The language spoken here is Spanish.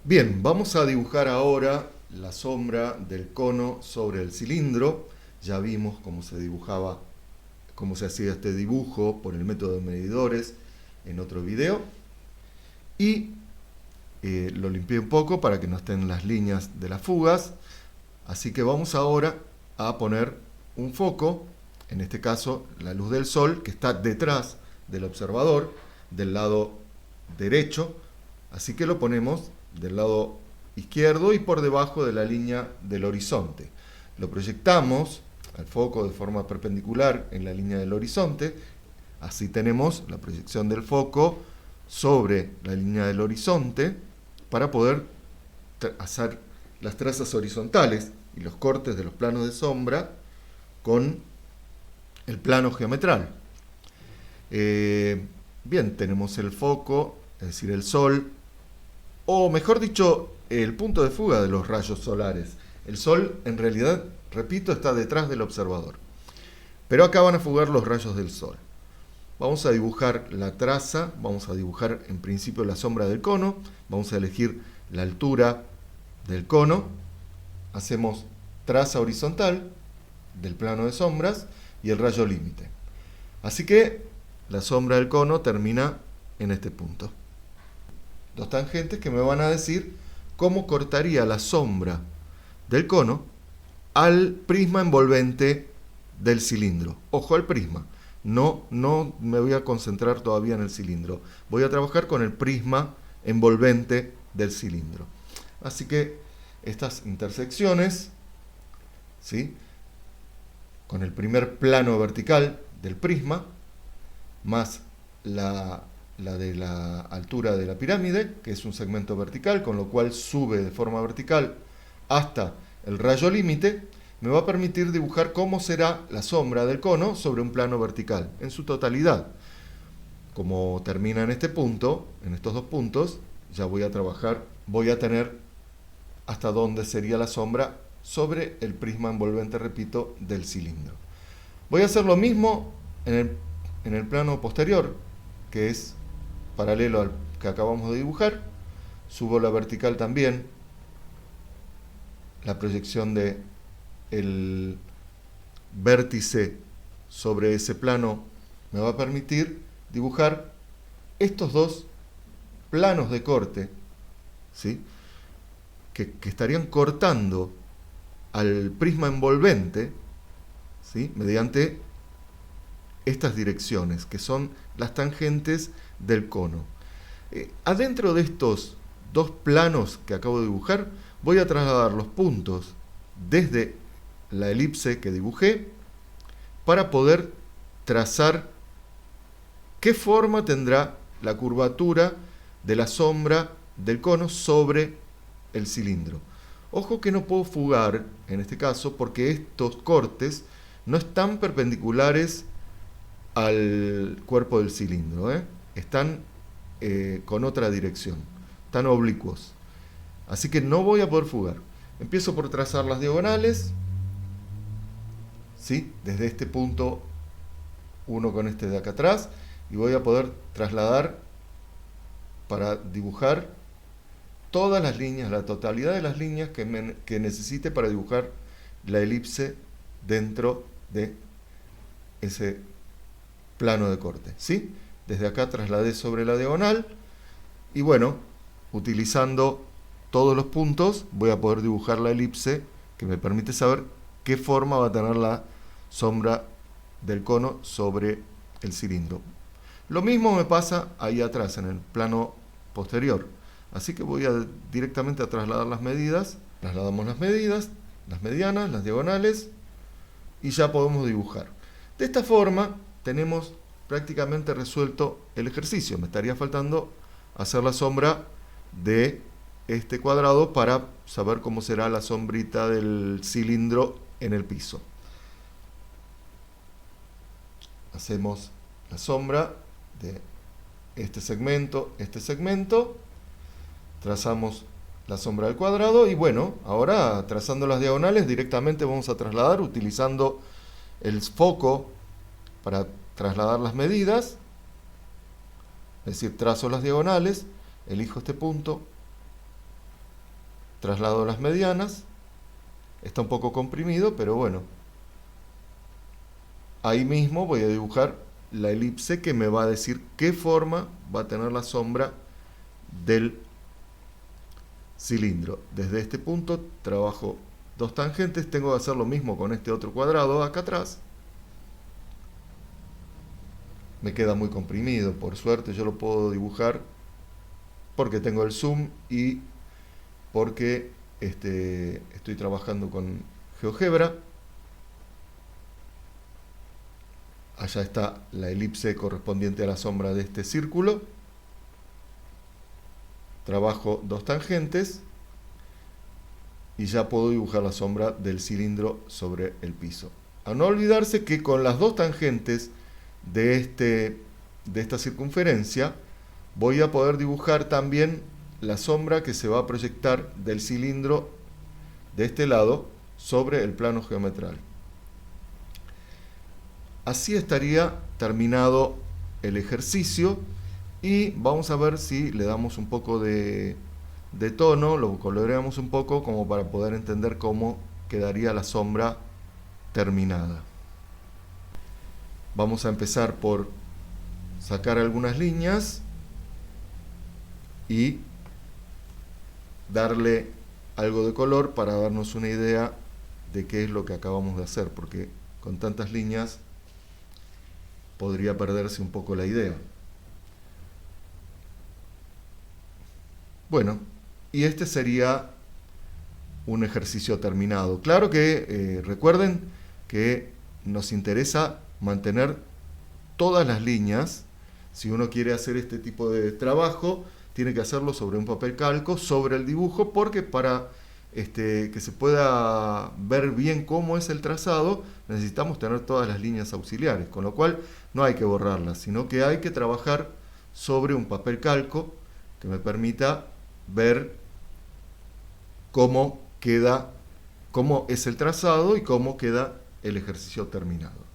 Bien, vamos a dibujar ahora la sombra del cono sobre el cilindro. Ya vimos cómo se dibujaba, cómo se hacía este dibujo por el método de medidores en otro video. Y lo limpié un poco para que no estén las líneas de las fugas. Así que vamos ahora a poner un foco, en este caso la luz del sol, que está detrás del observador, del lado derecho. Así que lo ponemos del lado izquierdo y por debajo de la línea del horizonte. Lo proyectamos al foco de forma perpendicular en la línea del horizonte. Así tenemos la proyección del foco sobre la línea del horizonte para poder hacer las trazas horizontales y los cortes de los planos de sombra con el plano geometral. Bien, tenemos el foco, es decir, el sol, o mejor dicho, el punto de fuga de los rayos solares. El sol, en realidad, repito, está detrás del observador. Pero acá van a fugar los rayos del sol. Vamos a dibujar la traza, vamos a dibujar en principio la sombra del cono, vamos a elegir la altura del cono, hacemos traza horizontal del plano de sombras y el rayo límite. Así que la sombra del cono termina en este punto. Dos tangentes que me van a decir cómo cortaría la sombra del cono al prisma envolvente del cilindro. Ojo al prisma. No me voy a concentrar todavía en el cilindro. Voy a trabajar con el prisma envolvente del cilindro. Así que estas intersecciones, ¿sí?, con el primer plano vertical del prisma, más la de la altura de la pirámide, que es un segmento vertical, con lo cual sube de forma vertical hasta el rayo límite, me va a permitir dibujar cómo será la sombra del cono sobre un plano vertical, en su totalidad. Como termina en este punto, en estos dos puntos, ya voy a tener hasta dónde sería la sombra sobre el prisma envolvente, repito, del cilindro. Voy a hacer lo mismo en el plano posterior, que es paralelo al que acabamos de dibujar. Subo la vertical también. La proyección de el vértice sobre ese plano me va a permitir dibujar estos dos planos de corte, ¿sí?, que estarían cortando al prisma envolvente, ¿sí?, mediante estas direcciones, que son las tangentes del cono. Adentro de estos dos planos que acabo de dibujar, voy a trasladar los puntos desde la elipse que dibujé para poder trazar qué forma tendrá la curvatura de la sombra del cono sobre el cilindro. Ojo que no puedo fugar en este caso porque estos cortes no están perpendiculares al cuerpo del cilindro, están con otra dirección, están oblicuos. Así que no voy a poder fugar. Empiezo por trazar las diagonales, ¿sí?, desde este punto, uno con este de acá atrás, y voy a poder trasladar para dibujar todas las líneas, la totalidad de las líneas que necesite para dibujar la elipse dentro de ese plano de corte, ¿sí? Desde acá trasladé sobre la diagonal y bueno, utilizando todos los puntos voy a poder dibujar la elipse que me permite saber qué forma va a tener la sombra del cono sobre el cilindro. Lo mismo me pasa ahí atrás, en el plano posterior. Así que voy directamente a trasladar las medidas. Trasladamos las medidas, las medianas, las diagonales, y ya podemos dibujar. De esta forma tenemos prácticamente resuelto el ejercicio. Me estaría faltando hacer la sombra de este cuadrado para saber cómo será la sombrita del cilindro en el piso. Hacemos la sombra de este segmento, trazamos la sombra del cuadrado y bueno, ahora trazando las diagonales directamente vamos a trasladar utilizando el foco para trasladar las medidas, es decir, trazo las diagonales, elijo este punto, traslado las medianas, está un poco comprimido, pero bueno, ahí mismo voy a dibujar la elipse que me va a decir qué forma va a tener la sombra del cilindro. Desde este punto trabajo dos tangentes, tengo que hacer lo mismo con este otro cuadrado acá atrás. Me queda muy comprimido, por suerte yo lo puedo dibujar porque tengo el zoom y porque estoy trabajando con GeoGebra. Allá está la elipse correspondiente a la sombra de este círculo. Trabajo dos tangentes y ya puedo dibujar la sombra del cilindro sobre el piso. A no olvidarse que con las dos tangentes de esta circunferencia voy a poder dibujar también la sombra que se va a proyectar del cilindro de este lado sobre el plano geometral. Así estaría terminado el ejercicio y vamos a ver si le damos un poco de tono, lo coloreamos un poco como para poder entender cómo quedaría la sombra terminada. Vamos a empezar por sacar algunas líneas y darle algo de color para darnos una idea de qué es lo que acabamos de hacer, porque con tantas líneas podría perderse un poco la idea. Bueno, y este sería un ejercicio terminado. Claro que recuerden que nos interesa mantener todas las líneas. Si uno quiere hacer este tipo de trabajo, tiene que hacerlo sobre un papel calco, sobre el dibujo, porque para que se pueda ver bien cómo es el trazado, necesitamos tener todas las líneas auxiliares, con lo cual no hay que borrarlas, sino que hay que trabajar sobre un papel calco que me permita ver cómo es el trazado y cómo queda el ejercicio terminado.